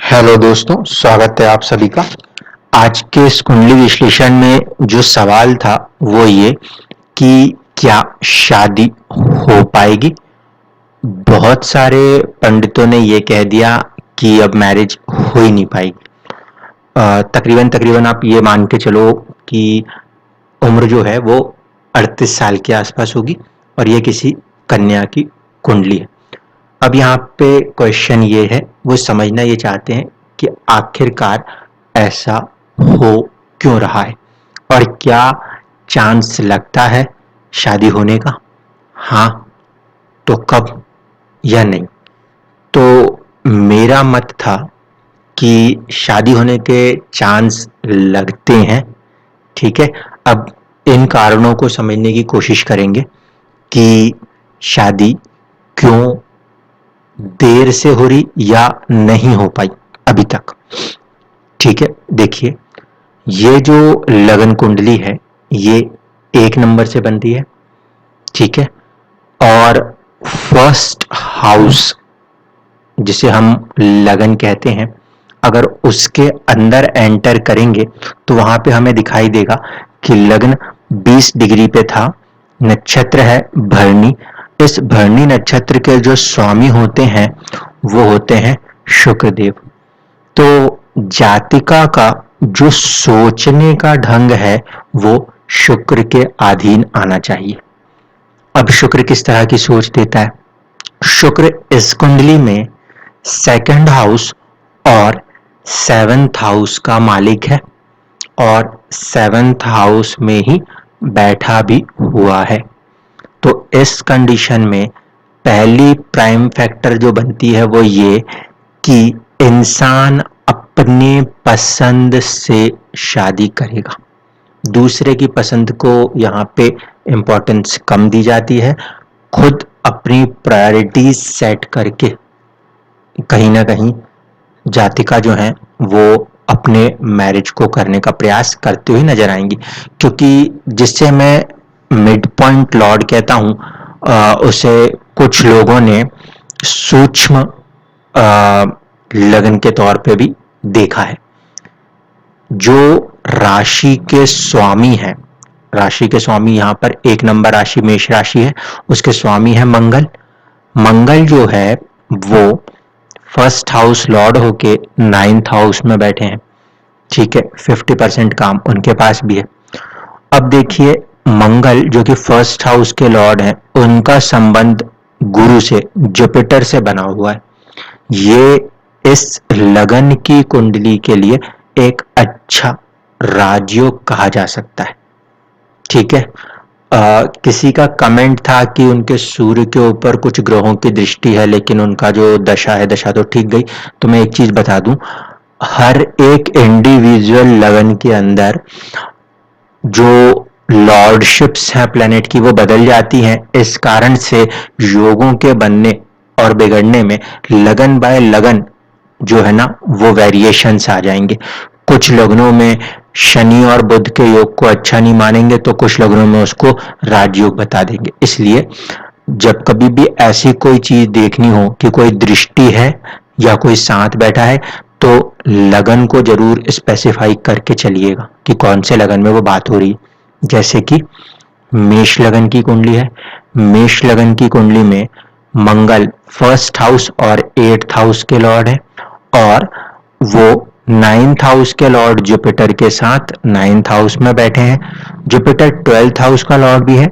Hello दोस्तों, स्वागत है आप सभी का। आज के इस कुंडली विश्लेषण में जो सवाल था वो ये कि क्या शादी हो पाएगी। बहुत सारे पंडितों ने ये कह दिया कि अब मैरिज हो ही नहीं पाएगी। तकरीबन तकरीबन आप ये मान के चलो कि उम्र जो है वो 38 साल के आसपास होगी और ये किसी कन्या की कुंडली है। अब यहाँ पे क्वेश्चन ये है, वो समझना ये चाहते हैं कि आखिरकार ऐसा हो क्यों रहा है और क्या चांस लगता है शादी होने का, हाँ तो कब या नहीं। तो मेरा मत था कि शादी होने के चांस लगते हैं। ठीक है, अब इन कारणों को समझने की कोशिश करेंगे कि शादी क्यों देर से हो रही या नहीं हो पाई अभी तक। ठीक है, देखिए ये जो लगन कुंडली है ये 1 नंबर से बनती है। ठीक है, और फर्स्ट हाउस जिसे हम लगन कहते हैं, अगर उसके अंदर एंटर करेंगे तो वहां पे हमें दिखाई देगा कि लग्न 20 डिग्री पे था, नक्षत्र है भरणी। इस भरणी नक्षत्र के जो स्वामी होते हैं वो होते हैं शुक्रदेव। तो जातिका का जो सोचने का ढंग है वो शुक्र के अधीन आना चाहिए। अब शुक्र किस तरह की सोच देता है? शुक्र इस कुंडली में सेकंड हाउस और सेवेंथ हाउस का मालिक है और सेवेंथ हाउस में ही बैठा भी हुआ है। तो इस कंडीशन में पहली प्राइम फैक्टर जो बनती है वो ये कि इंसान अपने पसंद से शादी करेगा। दूसरे की पसंद को यहाँ पे इम्पोर्टेंस कम दी जाती है। खुद अपनी प्रायोरिटीज सेट करके कहीं ना कहीं जातिका जो है वो अपने मैरिज को करने का प्रयास करते हुए नजर आएंगी, क्योंकि जिससे मैं मिड पॉइंट लॉर्ड कहता हूं उसे कुछ लोगों ने सूक्ष्म लगन के तौर पे भी देखा है। जो राशि के स्वामी है, राशि के स्वामी यहाँ पर 1 नंबर राशि मेष राशि है, उसके स्वामी है मंगल। मंगल जो है वो फर्स्ट हाउस लॉर्ड होके 9th हाउस में बैठे हैं। ठीक है, 50% काम उनके पास भी है। अब देखिए मंगल जो कि फर्स्ट हाउस के लॉर्ड हैं, उनका संबंध गुरु से, जुपिटर से बना हुआ है। ये इस लगन की कुंडली के लिए एक अच्छा राजयोग कहा जा सकता है। ठीक है, किसी का कमेंट था कि उनके सूर्य के ऊपर कुछ ग्रहों की दृष्टि है लेकिन उनका जो दशा है, दशा तो ठीक गई। तो मैं एक चीज बता दूं, हर एक इंडिविजुअल लगन के अंदर जो लॉर्डशिप्स हैं प्लेनेट की वो बदल जाती हैं। इस कारण से योगों के बनने और बिगड़ने में लगन बाय लगन जो है ना वो वेरिएशंस आ जाएंगे। कुछ लग्नों में शनि और बुध के योग को अच्छा नहीं मानेंगे तो कुछ लग्नों में उसको राजयोग बता देंगे। इसलिए जब कभी भी ऐसी कोई चीज देखनी हो कि कोई दृष्टि है या कोई साथ बैठा है तो लगन को जरूर स्पेसिफाई करके चलिएगा कि कौन से लगन में वो बात हो रही है। जैसे कि मेष लगन की कुंडली है, मेष लगन की कुंडली में मंगल फर्स्ट हाउस और 8th हाउस के लॉर्ड है और वो 9th हाउस के लॉर्ड जुपिटर के साथ 9th हाउस में बैठे हैं। जुपिटर 12th हाउस का लॉर्ड भी है।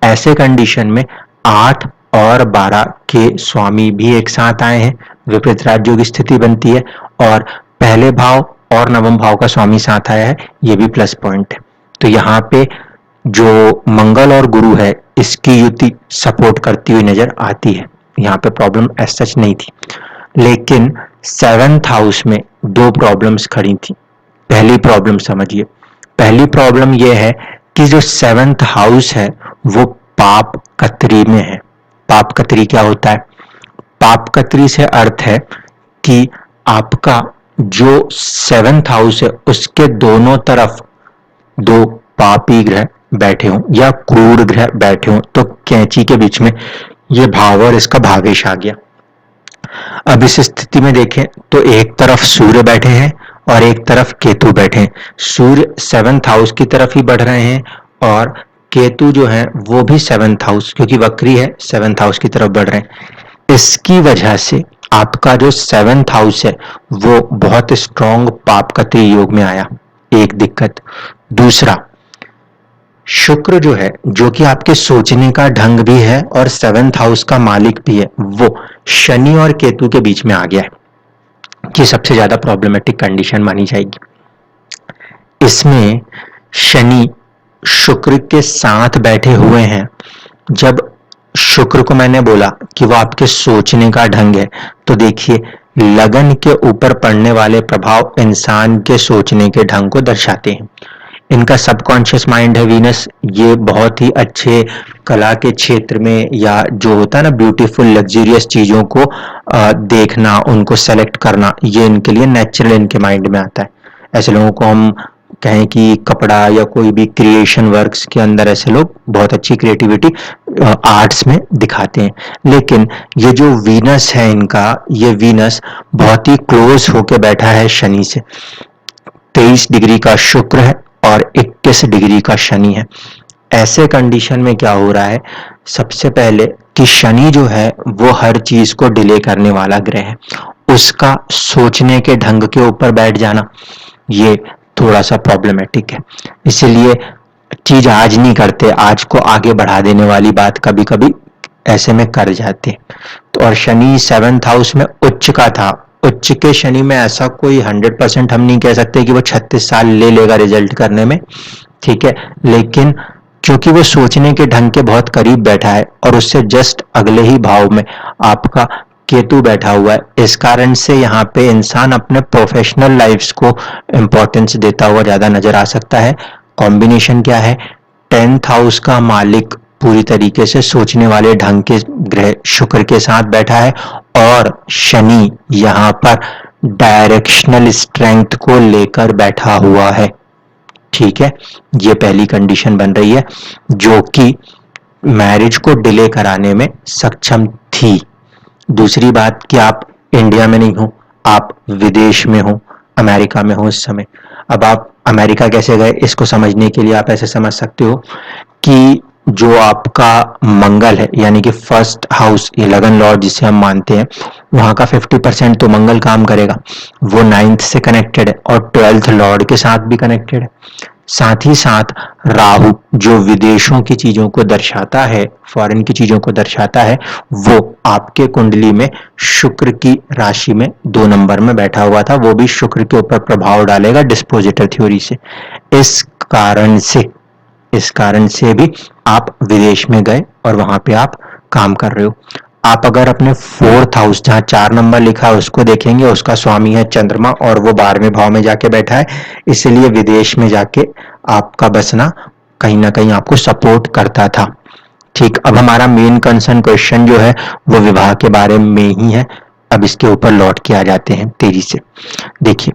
ऐसे कंडीशन में 8 और 12 के स्वामी भी एक साथ आए हैं, विपरीत राजयोग स्थिति बनती है और पहले भाव और नवम भाव का स्वामी साथ आया है, ये भी प्लस पॉइंट है। तो यहाँ पे जो मंगल और गुरु है इसकी युति सपोर्ट करती हुई नजर आती है। यहाँ पे प्रॉब्लम एज सच नहीं थी, लेकिन 7th हाउस में 2 प्रॉब्लम्स खड़ी थी। पहली प्रॉब्लम समझिए, पहली प्रॉब्लम यह है कि जो 7th हाउस है वो पाप कत्री में है। पाप कत्री क्या होता है? पाप कत्री से अर्थ है कि आपका जो 7th हाउस है उसके दोनों तरफ 2 पापी ग्रह बैठे हों या क्रूर ग्रह बैठे हों तो कैंची के बीच में ये भाव और इसका भावेश आ गया। अब इस स्थिति में देखें तो एक तरफ सूर्य बैठे हैं और एक तरफ केतु बैठे हैं। सूर्य 7th हाउस की तरफ ही बढ़ रहे हैं और केतु जो है वो भी 7th हाउस, क्योंकि वक्री है, 7th हाउस की तरफ बढ़ रहे हैं। इसकी वजह से आपका जो 7th हाउस है वो बहुत स्ट्रॉन्ग पापकत्री योग में आया, एक दिक्कत। दूसरा, शुक्र जो है, जो कि आपके सोचने का ढंग भी है और 7th हाउस का मालिक भी है, वो शनि और केतु के बीच में आ गया है, कि सबसे ज्यादा प्रॉब्लमेटिक कंडीशन मानी जाएगी। इसमें शनि शुक्र के साथ बैठे हुए हैं। जब शुक्र को मैंने बोला कि वो आपके सोचने का ढंग है, तो देखिए लगन के ऊपर पड़ने वाले प्रभाव इंसान के सोचने के ढंग को दर्शाते हैं। इनका सबकॉन्शियस माइंड है वीनस, ये बहुत ही अच्छे कला के क्षेत्र में या जो होता है ना ब्यूटीफुल लग्जरियस चीजों को देखना, उनको सेलेक्ट करना, ये इनके लिए नेचुरल इनके माइंड में आता है। ऐसे लोगों को हम कहें कि कपड़ा या कोई भी क्रिएशन वर्क्स के अंदर ऐसे लोग बहुत अच्छी क्रिएटिविटी आर्ट्स में दिखाते हैं। लेकिन ये जो वीनस है इनका, ये वीनस बहुत ही क्लोज होके बैठा है शनि से। 23 डिग्री का शुक्र है और 21 डिग्री का शनि है। ऐसे कंडीशन में क्या हो रहा है, सबसे पहले कि शनि जो है वो हर चीज को डिले करने वाला ग्रह है। उसका सोचने के ढंग के ऊपर बैठ जाना ये थोड़ा सा प्रॉब्लमेटिक है। इसीलिए चीज आज नहीं करते, आज को आगे बढ़ा देने वाली बात कभी कभी ऐसे में कर जाते। तो और शनि 7th हाउस में उच्च का था। उच्च के शनि में ऐसा कोई 100% हम नहीं कह सकते कि वो 36 साल ले लेगा रिजल्ट करने में, ठीक है, लेकिन क्योंकि वो सोचने के ढंग के बहुत करीब बैठा है और उससे जस्ट अगले ही भाव में आपका केतु बैठा हुआ है, इस कारण से यहाँ पे इंसान अपने प्रोफेशनल लाइफ्स को इंपॉर्टेंस देता हुआ ज्यादा नजर आ सकता है। कॉम्बिनेशन क्या है, 10th हाउस का मालिक पूरी तरीके से सोचने वाले ढंग के ग्रह शुक्र के साथ बैठा है और शनि यहाँ पर डायरेक्शनल स्ट्रेंथ को लेकर बैठा हुआ है, ठीक है। ये पहली कंडीशन बन रही है जो कि मैरिज को डिले कराने में सक्षम थी। दूसरी बात कि आप इंडिया में नहीं हो, आप विदेश में हो, अमेरिका में हो इस समय। अब आप अमेरिका कैसे गए, इसको समझने के लिए आप ऐसे समझ सकते हो कि जो आपका मंगल है, यानी कि 1st हाउस, ये लगन लॉर्ड जिसे हम मानते हैं, वहां का 50% तो मंगल काम करेगा, वो 9th से कनेक्टेड है और 12th लॉर्ड के साथ भी कनेक्टेड है। साथ ही साथ राहु जो विदेशों की चीजों को दर्शाता है, फॉरेन की चीजों को दर्शाता है, वो आपके कुंडली में शुक्र की राशि में 2 नंबर में बैठा हुआ था। वो भी शुक्र के ऊपर प्रभाव डालेगा डिस्पोजिटर थ्योरी से। इस कारण से भी आप विदेश में गए और वहां पे आप काम कर रहे हो। आप अगर अपने 4th हाउस जहां 4 नंबर लिखा है उसको देखेंगे, उसका स्वामी है चंद्रमा और वो 12वें भाव में जाके बैठा है, इसलिए विदेश में जाके आपका बसना कहीं ना कहीं आपको सपोर्ट करता था, ठीक। अब हमारा मेन कंसर्न क्वेश्चन जो है वो विवाह के बारे में ही है। अब इसके ऊपर लौट के आ जाते हैं तेजी से। देखिए,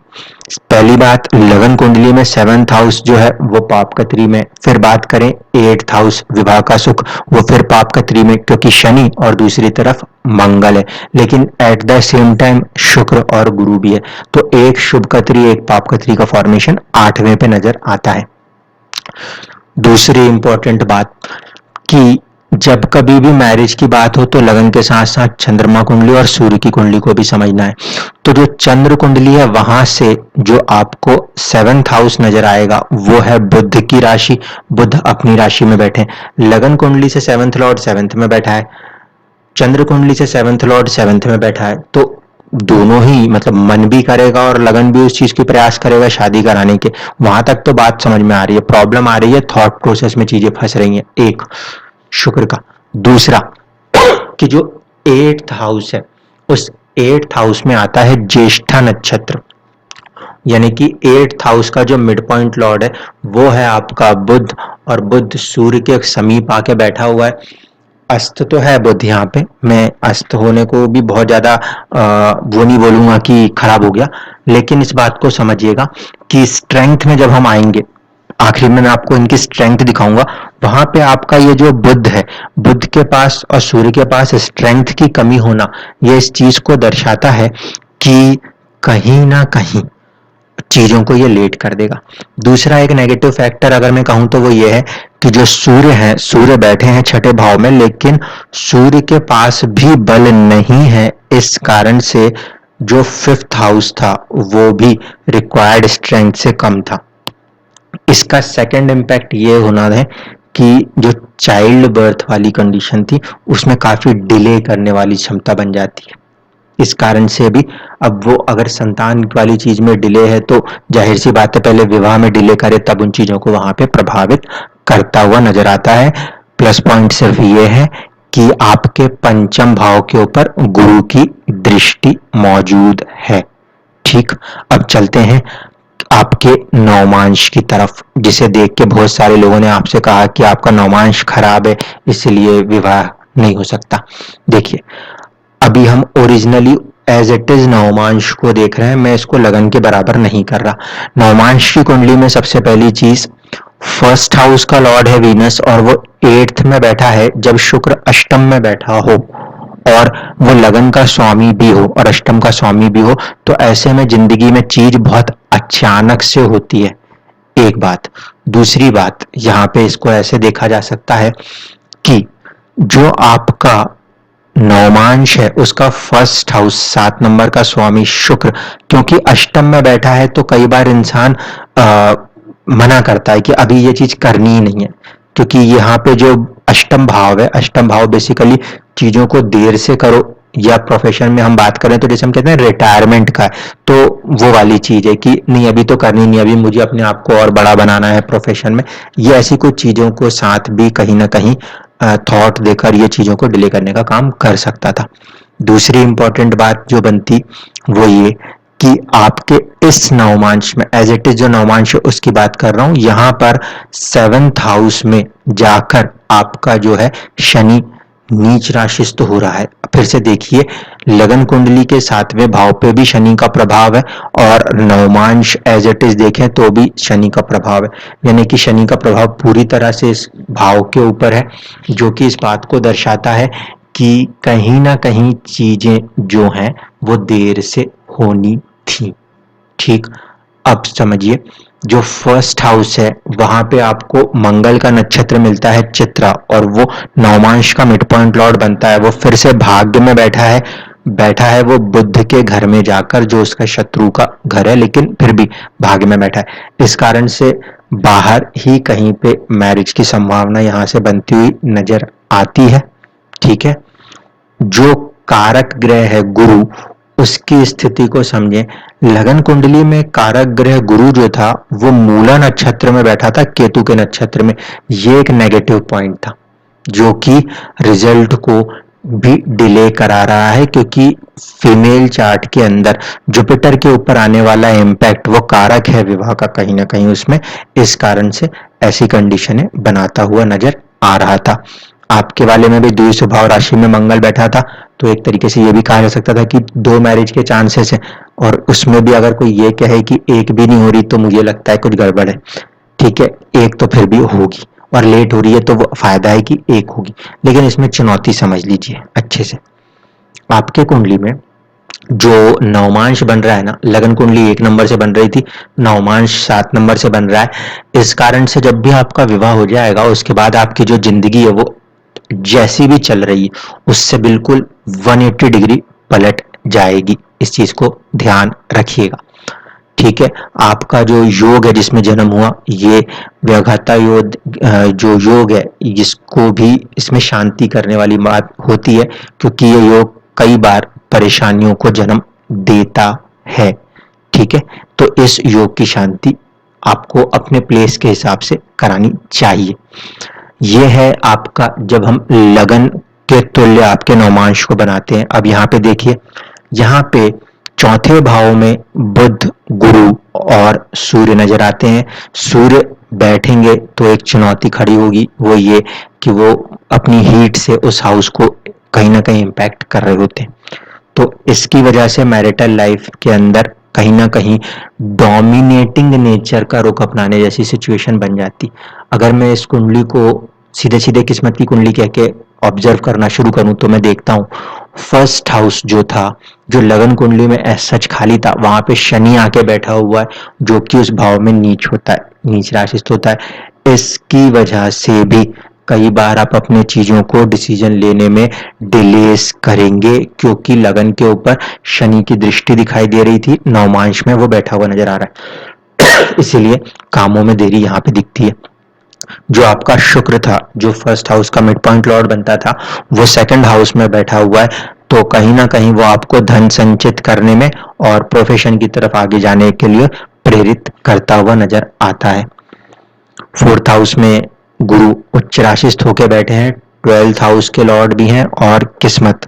पहली बात, लगन कुंडली में 7th हाउस जो है वो पापकत्री में। फिर बात करें 8th हाउस विवाह का सुख, वो फिर पापकत्री में, क्योंकि शनि और दूसरी तरफ मंगल है, लेकिन एट द सेम टाइम शुक्र और गुरु भी है। तो एक शुभकत्री एक पापकत्री का फॉर्मेशन 8वें पे नजर आता है। दूसरी इंपॉर्टेंट बात कि जब कभी भी मैरिज की बात हो तो लगन के साथ साथ चंद्रमा कुंडली और सूर्य की कुंडली को भी समझना है। तो जो चंद्र कुंडली है वहां से जो आपको 7th हाउस नजर आएगा वो है बुध की राशि। बुध अपनी राशि में बैठे, लगन कुंडली से 7th लॉर्ड 7th में बैठा है, चंद्र कुंडली से 7th लॉर्ड 7th में बैठा है। तो दोनों ही मतलब मन भी करेगा और लगन भी उस चीज की प्रयास करेगा शादी कराने के। वहां तक तो बात समझ में आ रही है, प्रॉब्लम आ रही है थॉट प्रोसेस में, चीजें फंस रही हैं। एक शुक्र का, दूसरा कि जो 8th हाउस है उस 8th हाउस में आता है ज्येष्ठा नक्षत्र, यानी कि 8th हाउस का जो मिड पॉइंट लॉर्ड है वो है आपका बुध, और बुध सूर्य के समीप आके बैठा हुआ है। अस्त तो है बुध यहाँ पे, मैं अस्त होने को भी बहुत ज्यादा वो नहीं बोलूंगा कि खराब हो गया, लेकिन इस बात को समझिएगा कि स्ट्रेंथ में जब हम आएंगे आखिर में मैं आपको इनकी स्ट्रेंथ दिखाऊंगा। वहां पे आपका ये जो बुध है, बुध के पास और सूर्य के पास स्ट्रेंथ की कमी होना, ये इस चीज को दर्शाता है कि कहीं ना कहीं चीजों को ये लेट कर देगा। दूसरा एक नेगेटिव फैक्टर अगर मैं कहूं तो वो ये है कि जो सूर्य है, सूर्य बैठे हैं छठे भाव में, लेकिन सूर्य के पास भी बल नहीं है। इस कारण से जो फिफ्थ हाउस था वो भी रिक्वायर्ड स्ट्रेंथ से कम था। इसका सेकंड इम्पैक्ट ये होना है कि जो चाइल्ड बर्थ वाली कंडीशन थी उसमें काफी डिले करने वाली क्षमता बन जाती है। इस कारण से भी अब वो अगर संतान वाली चीज में डिले है तो जाहिर सी बात है पहले विवाह में डिले करे तब उन चीजों को वहां पे प्रभावित करता हुआ नजर आता है। प्लस पॉइंट सिर्फ ये है कि आपके पंचम भाव के ऊपर गुरु की दृष्टि मौजूद है। ठीक, अब चलते हैं आपके नवमांश की तरफ, जिसे देख के बहुत सारे लोगों ने आपसे कहा कि आपका नवमांश खराब है इसलिए विवाह नहीं हो सकता। देखिए, अभी हम ओरिजिनली एज इट इज नवमांश को देख रहे हैं, मैं इसको लगन के बराबर नहीं कर रहा। नवमांश की कुंडली में सबसे पहली चीज, फर्स्ट हाउस का लॉर्ड है वीनस और वो 8th में बैठा है। जब शुक्र अष्टम में बैठा हो और वो लगन का स्वामी भी हो और अष्टम का स्वामी भी हो, तो ऐसे में जिंदगी में चीज बहुत अचानक से होती है, एक बात। दूसरी बात, यहां पे इसको ऐसे देखा जा सकता है कि जो आपका नवमांश है उसका फर्स्ट हाउस 7 नंबर का स्वामी शुक्र क्योंकि अष्टम में बैठा है, तो कई बार इंसान मना करता है कि अभी ये चीज करनी ही नहीं है, क्योंकि यहाँ पे जो अष्टम भाव है, अष्टम भाव बेसिकली चीजों को देर से करो, या प्रोफेशन में हम बात करें तो जैसे हम कहते हैं रिटायरमेंट का है, तो वो वाली चीज है कि नहीं अभी तो करनी नहीं, अभी मुझे अपने आप को और बड़ा बनाना है प्रोफेशन में। ये ऐसी कुछ चीजों को साथ भी कहीं ना कहीं थॉट देकर ये चीजों को डिले करने का काम कर सकता था। दूसरी इंपॉर्टेंट बात जो बनती वो ये कि आपके इस नवमांश में, एज इट इज जो नवमांश है उसकी बात कर रहा हूं, यहां पर 7th हाउस में जाकर आपका जो है शनि नीच राशिस्थ हो रहा है। फिर से देखिए, लगन कुंडली के 7वें भाव पे भी शनि का प्रभाव है और नवमांश एज इट इज देखें तो भी शनि का प्रभाव है, यानी कि शनि का प्रभाव पूरी तरह से इस भाव के ऊपर है, जो कि इस बात को दर्शाता है कि कहीं ना कहीं चीजें जो हैं वो देर से होनी थी। ठीक, अब समझिए, जो फर्स्ट हाउस है वहां पे आपको मंगल का नक्षत्र मिलता है चित्रा, और वो नवमांश का मिड पॉइंट लॉर्ड बनता है। वो फिर से भाग्य में बैठा है वो बुध के घर में जाकर, जो उसका शत्रु का घर है, लेकिन फिर भी भाग्य में बैठा है। इस कारण से बाहर ही कहीं पे मैरिज की संभावना यहां से बनती हुई नजर आती है। ठीक है, जो कारक ग्रह है गुरु, उसकी स्थिति को समझें। लगन कुंडली में कारक ग्रह गुरु जो था वो मूला नक्षत्र में बैठा था, केतु के नक्षत्र में। ये एक नेगेटिव पॉइंट था जो कि रिजल्ट को भी डिले करा रहा है, क्योंकि फीमेल चार्ट के अंदर जुपिटर के ऊपर आने वाला इम्पैक्ट वो कारक है विवाह का कहीं ना कहीं उसमें। इस कारण से ऐसी कंडीशनें बनाता हुआ नजर आ रहा था। आपके वाले में भी द्वि स्वभाव राशि में मंगल बैठा था, तो एक तरीके से ये भी कहा जा सकता था कि 2 मैरिज के चांसेस हैं, और उसमें भी अगर कोई ये कहे कि एक भी नहीं हो रही तो मुझे लगता है कुछ गड़बड़ है। ठीक है, एक तो फिर भी होगी, और लेट हो रही है तो वो फायदा है कि एक होगी, लेकिन इसमें चुनौती समझ लीजिए अच्छे से। आपके कुंडली में जो नवमांश बन रहा है ना, लगन कुंडली 1 नंबर से बन रही थी, नवमांश 7 नंबर से बन रहा है। इस कारण से जब भी आपका विवाह हो जाएगा उसके बाद आपकी जो जिंदगी है वो जैसी भी चल रही है उससे बिल्कुल 180 डिग्री पलट जाएगी। इस चीज को ध्यान रखिएगा। ठीक है, आपका जो योग है जिसमें जन्म हुआ, ये व्याघाता योग, जो योग है जिसको भी इसमें शांति करने वाली बात होती है, क्योंकि ये योग कई बार परेशानियों को जन्म देता है। ठीक है, तो इस योग की शांति आपको अपने प्लेस के हिसाब से करानी चाहिए। ये है आपका, जब हम लगन के तुल्य आपके नवमांश को बनाते हैं। अब यहाँ पे देखिए, यहाँ पे चौथे भाव में बुध, गुरु और सूर्य नजर आते हैं। सूर्य बैठेंगे तो एक चुनौती खड़ी होगी, वो ये कि वो अपनी हीट से उस हाउस को कहीं ना कहीं इम्पैक्ट कर रहे होते हैं। तो इसकी वजह से मैरिटल लाइफ के अंदर कहीं ना कहीं डोमिनेटिंग नेचर का रुख अपनाने जैसी सिचुएशन बन जाती। अगर मैं इस कुंडली को सीधे सीधे किस्मत की कुंडली कह के ऑब्जर्व करना शुरू करूं तो मैं देखता हूं फर्स्ट हाउस जो था, जो लगन कुंडली में ऐसा सच खाली था, वहां पे शनि आके बैठा हुआ है जो कि उस भाव में नीच होता है, नीच राशिस्थ होता है। इसकी वजह से भी कई बार आप अपने चीजों को डिसीजन लेने में डिलेस करेंगे, क्योंकि लगन के ऊपर शनि की दृष्टि दिखाई दे रही थी, नवमांश में वो बैठा हुआ नजर आ रहा है। इसीलिए कामों में देरी यहां पे दिखती है। जो आपका शुक्र था, जो फर्स्ट हाउस का मिड पॉइंट लॉर्ड बनता था, वो सेकंड हाउस में बैठा हुआ है, तो कहीं ना कहीं वो आपको धन संचित करने में और प्रोफेशन की तरफ आगे जाने के लिए प्रेरित करता हुआ नजर आता है। फोर्थ हाउस में गुरु उच्च राशिस्थ होके बैठे हैं, 12th हाउस के लॉर्ड भी हैं और किस्मत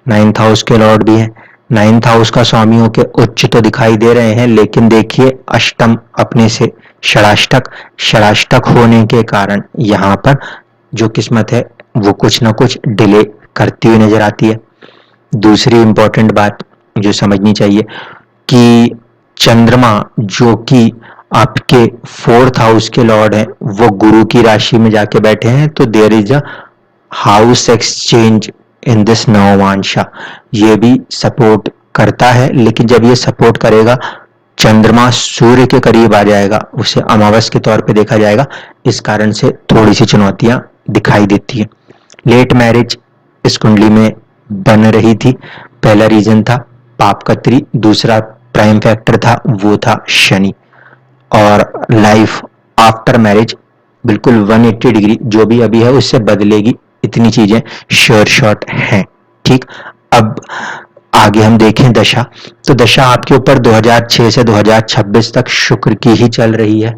9th हाउस के लॉर्ड भी हैं। 9th हाउस का स्वामी होके उच्च तो दिखाई दे रहे हैं, लेकिन देखिए अष्टम अपने से षडाष्टक होने के कारण यहाँ पर जो किस्मत है वो कुछ ना कुछ डिले करती हुई नजर आती है। दूसरी इंपॉर्टेंट बात जो समझनी चाहिए कि चंद्रमा जो कि आपके फोर्थ हाउस के लॉर्ड हैं, वो गुरु की राशि में जाके बैठे हैं, तो there is a house exchange in this Navamsha. ये भी सपोर्ट करता है, लेकिन जब ये सपोर्ट करेगा चंद्रमा सूर्य के करीब आ जाएगा, उसे अमावस के तौर पे देखा जाएगा, इस कारण से थोड़ी सी चुनौतियां दिखाई देती है। लेट मैरिज इस कुंडली में बन रही थी, पहला रीजन था पापकत्री, दूसरा प्राइम फैक्टर था वो था शनि। और लाइफ आफ्टर मैरिज बिल्कुल 180 डिग्री जो भी अभी है उससे बदलेगी, इतनी चीजें श्योर शॉट हैं। ठीक, अब आगे हम देखें दशा, तो दशा आपके ऊपर 2006 से 2026 तक शुक्र की ही चल रही है।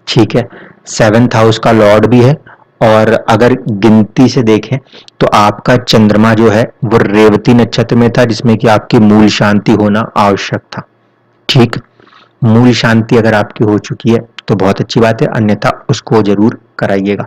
ठीक है, 7th हाउस का लॉर्ड भी है, और अगर गिनती से देखें तो आपका चंद्रमा जो है वो रेवती नक्षत्र में था, जिसमें कि आपकी मूल शांति होना आवश्यक था। ठीक, मूल शांति अगर आपकी हो चुकी है तो बहुत अच्छी बात है, अन्यथा उसको जरूर कराइएगा,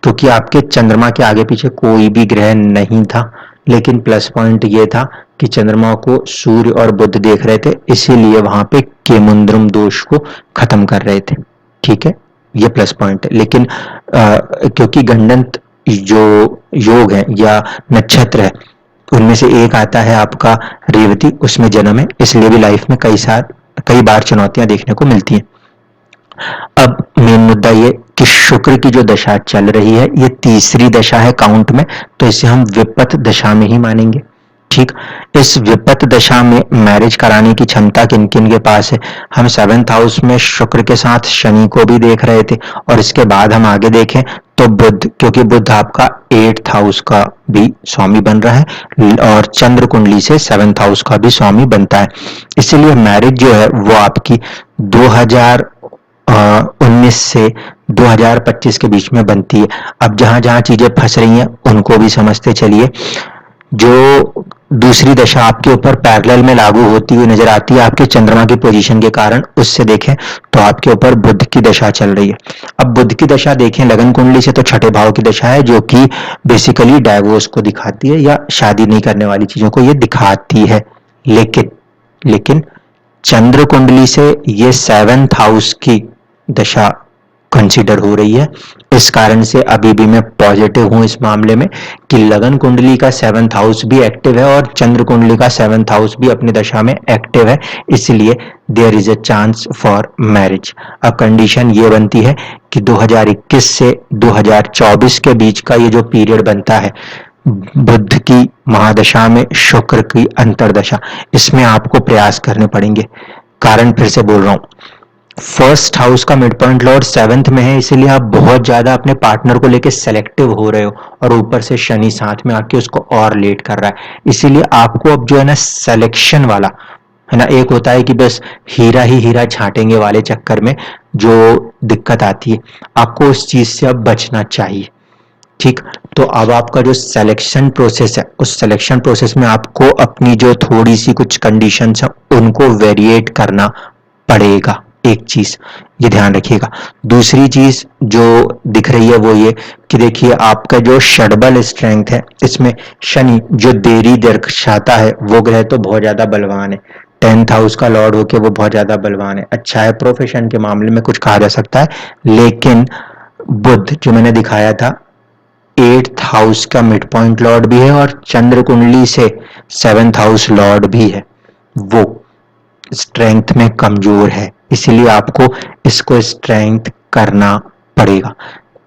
क्योंकि आपके चंद्रमा के आगे पीछे कोई भी ग्रह नहीं था। लेकिन प्लस पॉइंट ये था कि चंद्रमा को सूर्य और बुध देख रहे थे, इसीलिए वहां पे केमुंद्रम दोष को खत्म कर रहे थे। ठीक है, ये प्लस पॉइंट है। लेकिन क्योंकि गंडंत जो योग है या नक्षत्र है, उनमें से एक आता है आपका रेवती, उसमें जन्म है, इसलिए भी लाइफ में कई बार चुनौतियां देखने को मिलती हैं। अब मेन मुद्दा ये कि शुक्र की जो दशा चल रही है ये तीसरी दशा है काउंट में, तो इसे हम विपत दशा में ही मानेंगे। ठीक, इस विपत दशा में मैरिज कराने की क्षमता किन किन के पास है? हम 7th हाउस में शुक्र के साथ शनि को भी देख रहे थे, और इसके बाद हम आगे देखें तो बुध, क्योंकि बुध आपका 8th हाउस का भी स्वामी बन रहा है और चंद्र कुंडली से 7th हाउस का भी स्वामी बनता है, इसलिए मैरिज जो है वो आपकी 2019 से 2025 के बीच में बनती है। अब जहां जहां चीजें फंस रही हैं उनको भी समझते चलिए। जो दूसरी दशा आपके ऊपर पैरेलल में लागू होती हुई नजर आती है आपके चंद्रमा की पोजीशन के कारण, उससे देखें तो आपके ऊपर बुध की दशा चल रही है। अब बुध की दशा देखें लगन कुंडली से तो छठे भाव की दशा है, जो कि बेसिकली डाइवोर्स को दिखाती है या शादी नहीं करने वाली चीजों को ये दिखाती है। लेकिन चंद्र कुंडली से ये 7th हाउस की दशा कंसीडर हो रही है, इस कारण से अभी भी मैं पॉजिटिव हूं इस मामले में कि लगन कुंडली का 7th हाउस भी एक्टिव है और चंद्र कुंडली का 7th हाउस भी अपनी दशा में एक्टिव है, इसलिए there is a chance for marriage. अब कंडीशन ये बनती है कि 2021 से 2024 के बीच का ये जो पीरियड बनता है बुध की महादशा में शुक्र की अंतरदशा, इसमें आपको प्रयास करने पड़ेंगे। कारण फिर से बोल रहा हूं, फर्स्ट हाउस का मिड पॉइंट लॉर्ड 7th में है, इसीलिए आप बहुत ज्यादा अपने पार्टनर को लेके सेलेक्टिव हो रहे हो, और ऊपर से शनि साथ में आके उसको और लेट कर रहा है, इसीलिए आपको अब जो है ना सिलेक्शन वाला है ना, एक होता है कि बस हीरा ही हीरा छांटेंगे वाले चक्कर में जो दिक्कत आती है, आपको उस चीज से अब बचना चाहिए। ठीक, तो अब आपका जो सिलेक्शन प्रोसेस है, उस सिलेक्शन प्रोसेस में आपको अपनी जो थोड़ी सी कुछ कंडीशंस है उनको वेरिएट करना पड़ेगा। एक चीज ये ध्यान रखिएगा। दूसरी चीज जो दिख रही है वो ये कि देखिए आपका जो षडबल स्ट्रेंथ है, इसमें शनि जो देरी दर्शाता है वो ग्रह तो बहुत ज्यादा बलवान है। 10th हाउस का लॉर्ड होके वो बहुत ज्यादा बलवान है, अच्छा है, प्रोफेशन के मामले में कुछ कहा जा सकता है। लेकिन बुध जो मैंने दिखाया था 8th हाउस का मिड पॉइंट लॉर्ड भी है और चंद्र कुंडली से 7th हाउस लॉर्ड भी है, वो स्ट्रेंथ में कमजोर है, इसलिए आपको इसको स्ट्रेंथ करना पड़ेगा।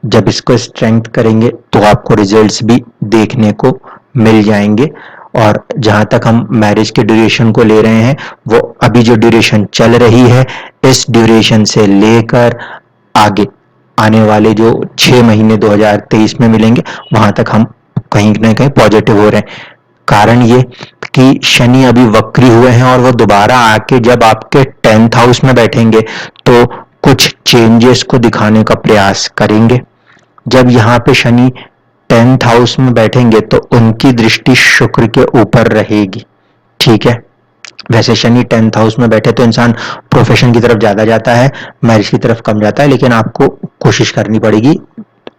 जब इसको स्ट्रेंथ करेंगे तो आपको रिजल्ट्स भी देखने को मिल जाएंगे। और जहां तक हम मैरिज के ड्यूरेशन को ले रहे हैं, वो अभी जो ड्यूरेशन चल रही है, इस ड्यूरेशन से लेकर आगे आने वाले जो 6 महीने 2023 में मिलेंगे, वहां तक हम कहीं ना कहीं पॉजिटिव हो रहे हैं। कारण ये कि शनि अभी वक्री हुए हैं और वो दोबारा आके जब आपके 10th हाउस में बैठेंगे तो कुछ चेंजेस को दिखाने का प्रयास करेंगे। जब यहाँ पे शनि 10th हाउस में बैठेंगे तो उनकी दृष्टि शुक्र के ऊपर रहेगी, ठीक है। वैसे शनि 10th हाउस में बैठे तो इंसान प्रोफेशन की तरफ ज्यादा जाता है, मैरिज की तरफ कम जाता है, लेकिन आपको कोशिश करनी पड़ेगी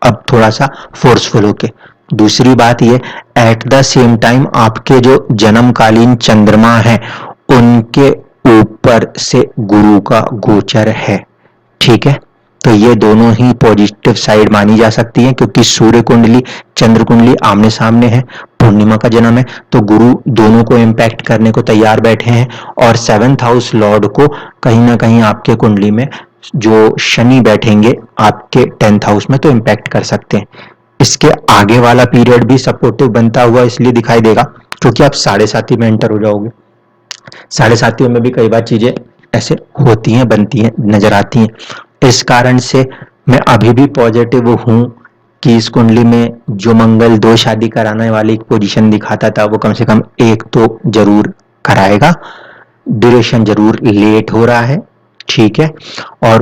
अब थोड़ा सा फोर्सफुल होके। दूसरी बात ये, एट द सेम टाइम आपके जो जन्मकालीन चंद्रमा है उनके ऊपर से गुरु का गोचर है, ठीक है। तो ये दोनों ही पॉजिटिव साइड मानी जा सकती है, क्योंकि सूर्य कुंडली चंद्र कुंडली आमने सामने है, पूर्णिमा का जन्म है, तो गुरु दोनों को इम्पैक्ट करने को तैयार बैठे हैं। और 7th हाउस लॉर्ड को कहीं ना कहीं आपके कुंडली में जो शनि बैठेंगे आपके 10th हाउस में तो इम्पैक्ट कर सकते हैं। इसके आगे वाला पीरियड भी सपोर्टिव बनता हुआ इसलिए दिखाई देगा क्योंकि आप 7.5 में एंटर हो जाओगे। 7.5 में भी कई बार चीजें ऐसे होती हैं, बनती हैं, नजर आती हैं। इस कारण से मैं अभी भी पॉजिटिव हूं कि इस कुंडली में जो मंगल 2 शादी कराने वाली पोजीशन दिखाता था वो कम से कम 1 तो जरूर कराएगा। ड्यूरेशन जरूर लेट हो रहा है, ठीक है। और